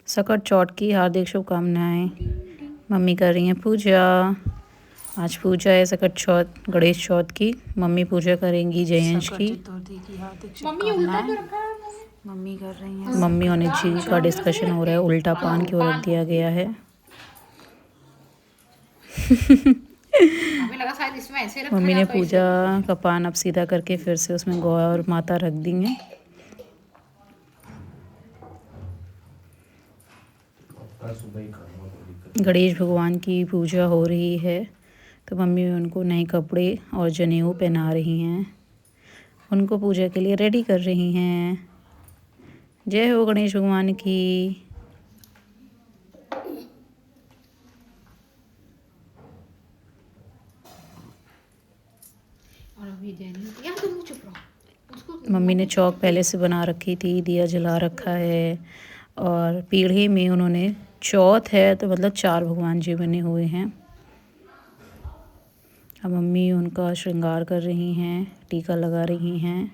सकट चौथ की हार्दिक शुभकामनाएं। मम्मी कर रही हैं पूजा। आज पूजा है सकट चौथ गणेश चौथ की। मम्मी पूजा करेंगी जयंश की। चतुर्थी की हार्दिक शुभकामनाएं। मम्मी कर रही हैं। मम्मी और जी का डिस्कशन हो रहा है। उल्टा पान क्यों रख दिया गया है। हमें लगा शायद इसमें ऐसे रखा मम्मी ने जाता है पूजा का पान अब सीधा करके फिर से उसमें गौ और माता रख दी हैं। गणेश भगवान की पूजा हो रही है तो मम्मी उनको नए कपड़े और जनेऊ पहना रही हैं। उनको पूजा के लिए रेडी कर रही हैं। जय हो गणेश भगवान की। और अभी जैनी यार तुम चुप रहो। उसको मम्मी ने चौक पहले से बना रखी थी, दिया जला रखा है और पीढ़ी में उन्होंने चौथ है तो मतलब 4 भगवान जी बने हुए हैं। अब मम्मी उनका श्रृंगार कर रही हैं, टीका लगा रही हैं।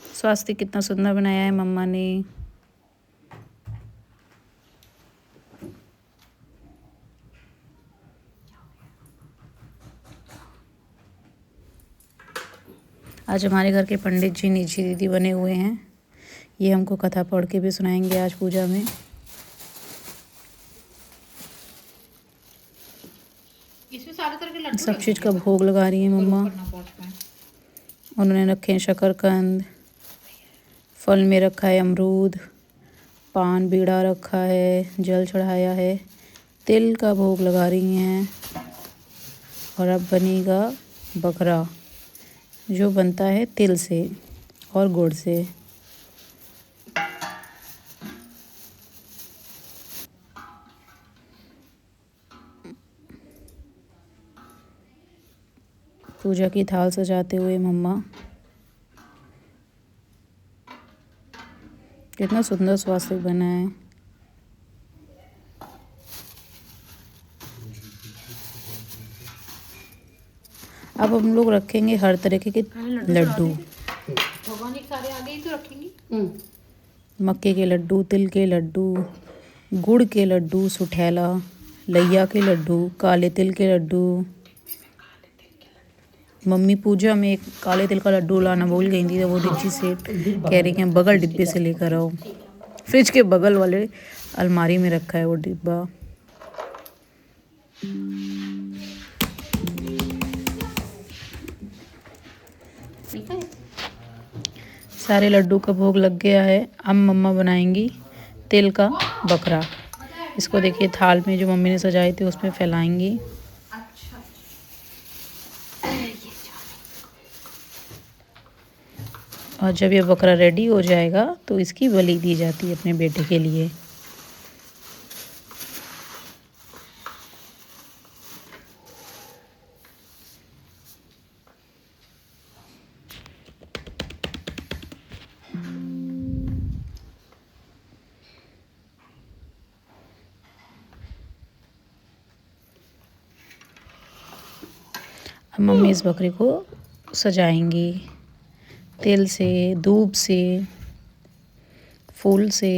स्वास्थ्य कितना सुंदर बनाया है मम्मा ने। आज हमारे घर के पंडित जी नीची दीदी बने हुए हैं। ये हमको कथा पढ़ के भी सुनाएंगे आज पूजा में। इसमें सारे तरह के लड्डू सब चीज़ का भोग लगा रही हैं मम्मा। उन्होंने रखे हैं शकरकंद, फल में रखा है अमरूद, पान बीड़ा रखा है, जल चढ़ाया है, तिल का भोग लगा रही हैं। और अब बनेगा बकरा जो बनता है तिल से और गुड़ से। पूजा की थाल सजाते हुए मम्मा। कितना सुंदर स्वास्तिक बना है। अब हम लोग रखेंगे हर तरह के लड्डू। भगवान के सारे आगे ही तो रखेंगी। मक्के के लड्डू, तिल के लड्डू, गुड़ के लड्डू, सुठैला, लैया के लड्डू, काले तिल के लड्डू। मम्मी पूजा में एक काले तिल का लड्डू लाना भूल गई थी तो वो डिज्जी से कह रही हैं बगल डिब्बे से लेकर आओ। फ्रिज के बगल वाले अलमारी में रखा है वो डिब्बा। सारे लड्डू का भोग लग गया है। अब मम्मा बनाएंगी तिल का बकरा। इसको देखिए थाल में जो मम्मी ने सजाए थे उसमें फैलाएंगी। और जब ये बकरा रेडी हो जाएगा तो इसकी बलि दी जाती है अपने बेटे के लिए। अब मम्मी इस बकरे को सजाएंगी तिल से, दूब से, फूल से।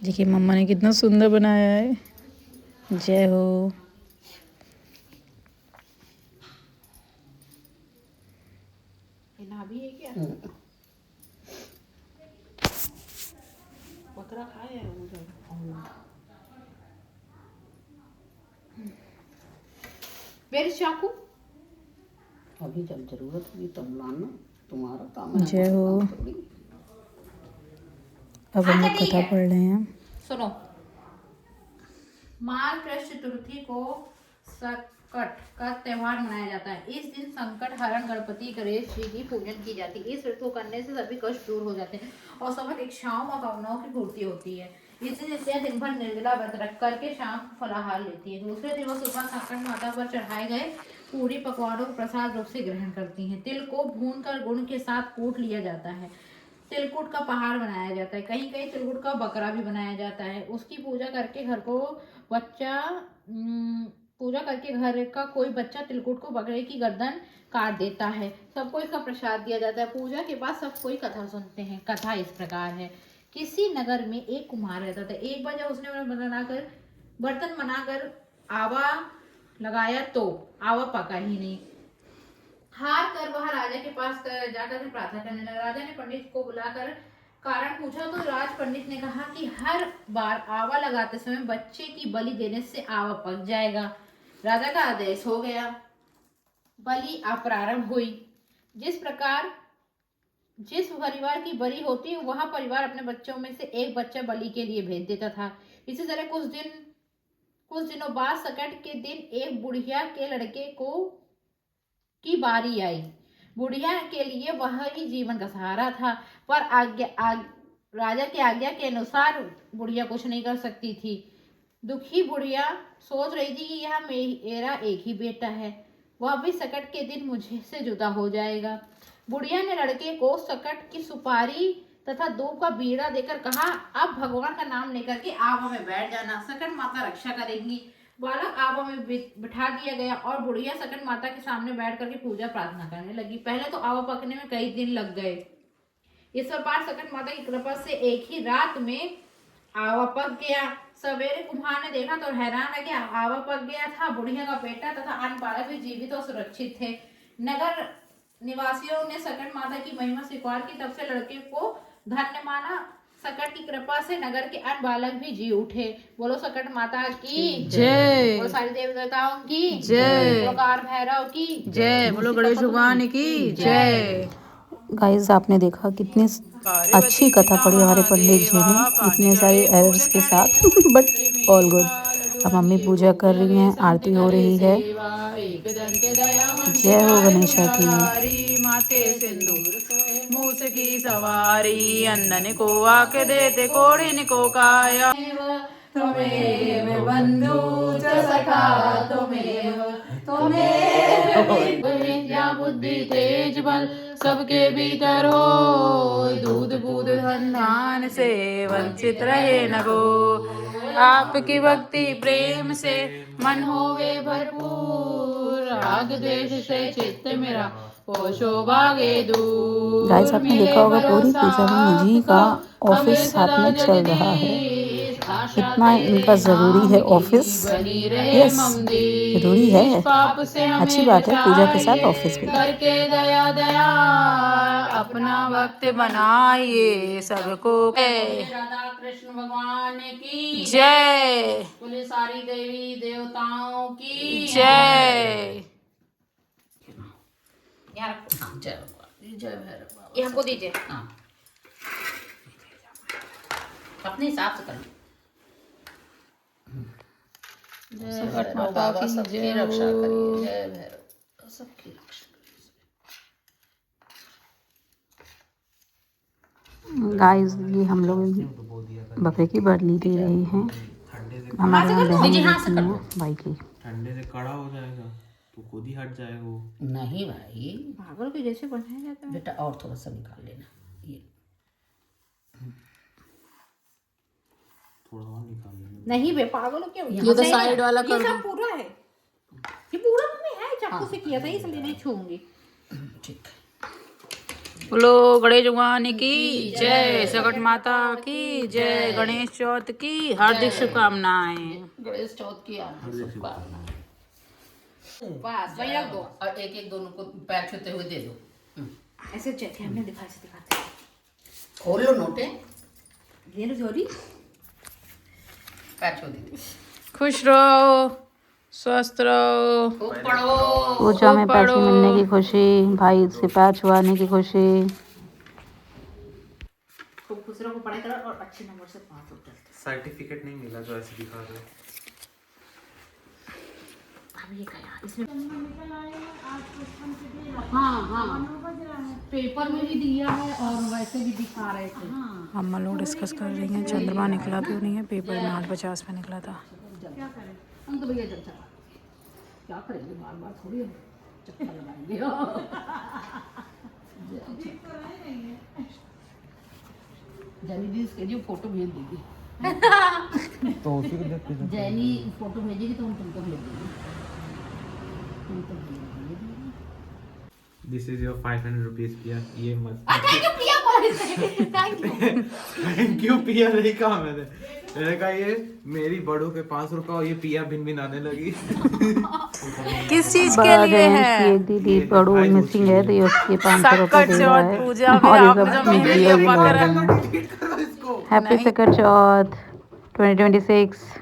देखिए मम्मा ने कितना सुंदर बनाया है। जय हो। भी है क्या? बकरा खाया है मेरे चाकू अभी जब जरूरत होगी तब लाना, तुम्हारा काम है। जय हो। अब हम लोग कथा पढ़ रहे हैं। सुनो, मार्गशीर्ष चतुर्थी को संकट का त्योहार मनाया जाता है। इस दिन संकट हरण गणपति गणेश जी की पूजन की जाती है। इस व्रत को करने से सभी कष्ट दूर हो जाते हैं और समस्त इच्छाओं और कामनाओं की पूर्ति होती है। इसलिए दिन भर निर्जला व्रत रख करके शाम को फलाहार लेती है। दूसरे दिन वो सुबह संकट माता पर चढ़ाए गए पूरी पकवानों को प्रसाद रूप से ग्रहण करती हैं। तिल को भूनकर गुड़ के साथ कूट लिया जाता है। तिलकुट का पहाड़ बनाया जाता है। कहीं कहीं तिलकुट का बकरा भी बनाया जाता है। उसकी पूजा करके घर को बच्चा पूजा करके घर का कोई बच्चा तिलकुट को बकरे की गर्दन काट देता है। सबको इसका प्रसाद दिया जाता है। पूजा के बाद सब कोई कथा सुनते हैं। कथा इस प्रकार है। किसी नगर में एक कुम्हार रहता था। एक बार जब उसने बर्तन बनाकर आवा लगाया तो आवा पका ही नहीं। हार कर वह राजा के पास जाकर प्रार्थना करने लगा। राजा ने पंडित को बुलाकर कारण पूछा तो राज पंडित ने कहा कि हर बार आवा लगाते समय बच्चे की बलि देने से आवा पक जाएगा। राजा का आदेश हो गया। बलि प्रारंभ हुई। जिस परिवार की बलि होती वह परिवार अपने बच्चों में से एक बच्चा बलि के लिए भेज देता था। इसी तरह कुछ दिनों बाद सकट के दिन एक बुढ़िया के लड़के की बारी आई। बुढ़िया के लिए वह ही जीवन का सहारा था, पर राजा की आज्ञा के अनुसार बुढ़िया कुछ नहीं कर सकती थी। दुखी बुढ़िया सोच रही थी कि यह मेरा एक ही बेटा है, वह भी सकट के दिन मुझे से जुदा हो जाएगा। बुढ़िया ने लड़के को सकट की सुपारी तथा दूब का बीड़ा देकर कहा, अब भगवान का नाम लेकर के आवा में बैठ जाना, सकट माता रक्षा करेंगी। बालक आवा में बिठा दिया गया और बुढ़िया सकट माता के सामने बैठ करके पूजा प्रार्थना करने लगी। पहले तो आवा पकने में कई दिन लग गए। इस बार सकट माता की कृपा से एक ही रात में आवा पक गया। सवेरे कुम्हार ने देखा तो हैरान रह गया। आवा पक गया था। बुढ़िया का बेटा तथा अन्य बालक भी जीवित और सुरक्षित थे। नगर निवासियों ने सकट माता की महिमा स्वीकार की। तब से लड़के को धन्य माना। सकट की कृपा से नगर के अन्य बालक भी जी उठे। बोलो सकट माता की जय। बोलो सारी देवी देवताओं की जय। बोलो कार भैरव की जय। बोलो गणेश भगवान की जय। गाइस आपने देखा कितनी अच्छी कथा पढ़ी हमारे पंडित जी ने, इतने सारे एरर्स के साथ बट ऑल गुड। अब मम्मी पूजा कर रही हैं, आरती हो रही है। जय हो गणेशा की। माथे सिंदूर मूस की सवारी, अंधन को आके देते कोढ़िन को काया। त्वमेव बंधु च सखा त्वमेव विद्या बुद्धि तेज बल सबके भीतर हो। दूध बूध धन धान से वंचित रहे न को। आपकी भक्ति प्रेम से मन होवे भरपूर। राग द्वेष से चित्त मेरा पोषो भागे दूर। गाइस आपने देखा होगा पूरी पूजा में निधि का ऑफिस साथ में चल रहा है। इतना इनका जरूरी है ऑफिस। यस जरूरी है, अच्छी बात है पूजा के साथ ऑफिस भी। करके दया दया अपना वक्त बनाइए सबको। राधा कृष्ण भगवान की जय। बोले सारी देवी देवताओं की जय। जय भैरव। ये हमको दीजिए। हाँ अपने हिसाब से करना। सकट माता की सबकी रक्षा करिए। जय भैरव सबकी रक्षा करिए। गाइस ये हम लोग बकरे की बलि दे रहे हैं। हमारे यहाँ बहन देती हैं भाई की। ठंडे से कड़ा हो जाएगा तो खुद ही हट जाएगा वो। नहीं भाई पागल के जैसे बनाया जाता है। बेटा और थोड़ा सा निकाल लेना। ये थोड़ा और निकाल लेना। नहीं बे पागल हो क्या? ये तो साइड वाला कर ये सब पूरा है। ये पूरा में है, चाकू से किया था इसलिए नहीं छूऊंगी। ठीक है। बोलो गणेश भगवान की जय। सकट माता की जय। गणेश चौथ की हार्दिक शुभकामनाएं। गणेश चौथ की हार्दिक शुभकामनाएं। बस वही रख दो और एक एक दोनों को पैर छूते हुए दे दो। ऐसे चेक हमने दिखाते हैं। खोल लो नोटे। ये लो जोरी। पैर छू दीजिए। खुश रहो स्वस्थ रहो। खूब पढ़ो। पूजा में पैसे मिलने की खुशी, भाई से पैर छुआने की खुशी। खूब खुश रहो, पढ़ाई करो और अच्छे नंबर से पास हो जाते। सर्टिफिकेट नहीं मिला जो ऐसे दिखा रहे। अब ये क्या इसमें? हाँ पेपर में भी दिया है और वैसे भी दिखा रहे थे। हम लोग डिस्कस कर रही हैं। चंद्रमा निकला क्यों नहीं है? पेपर में 8:50 में निकला था। क्या करें हम तो भैया जब चला क्या करेंगे, बार बार थोड़ी चक्कर लगाएंगे। जैनी जी इसके लिए फोटो भेज देगी। तो उसी को देख के जैनी फोटो भेजेगी तो हम तुमको भेज देंगे। तुमको भेज देंगे। दिस इज योर 500 रुपीस पिया, ये मत। थैंक यू पिया बोल से थैंक यू। थैंक यू पिया नहीं कहा मैंने कहा ये मेरी बड़ों के 5 रुपए और ये पिया भिन भिन आने लगी। किस चीज के लिए है? एक दीदी बड़ू मिसिंग है तो ये उसके 500 रुपए सकट दे रहा चौथ है। पूजा में और ये आप सब जो वीडियो मेहंदी भी पकड़ बना रहे हैं। हैप्पी सकट चौथ 2026।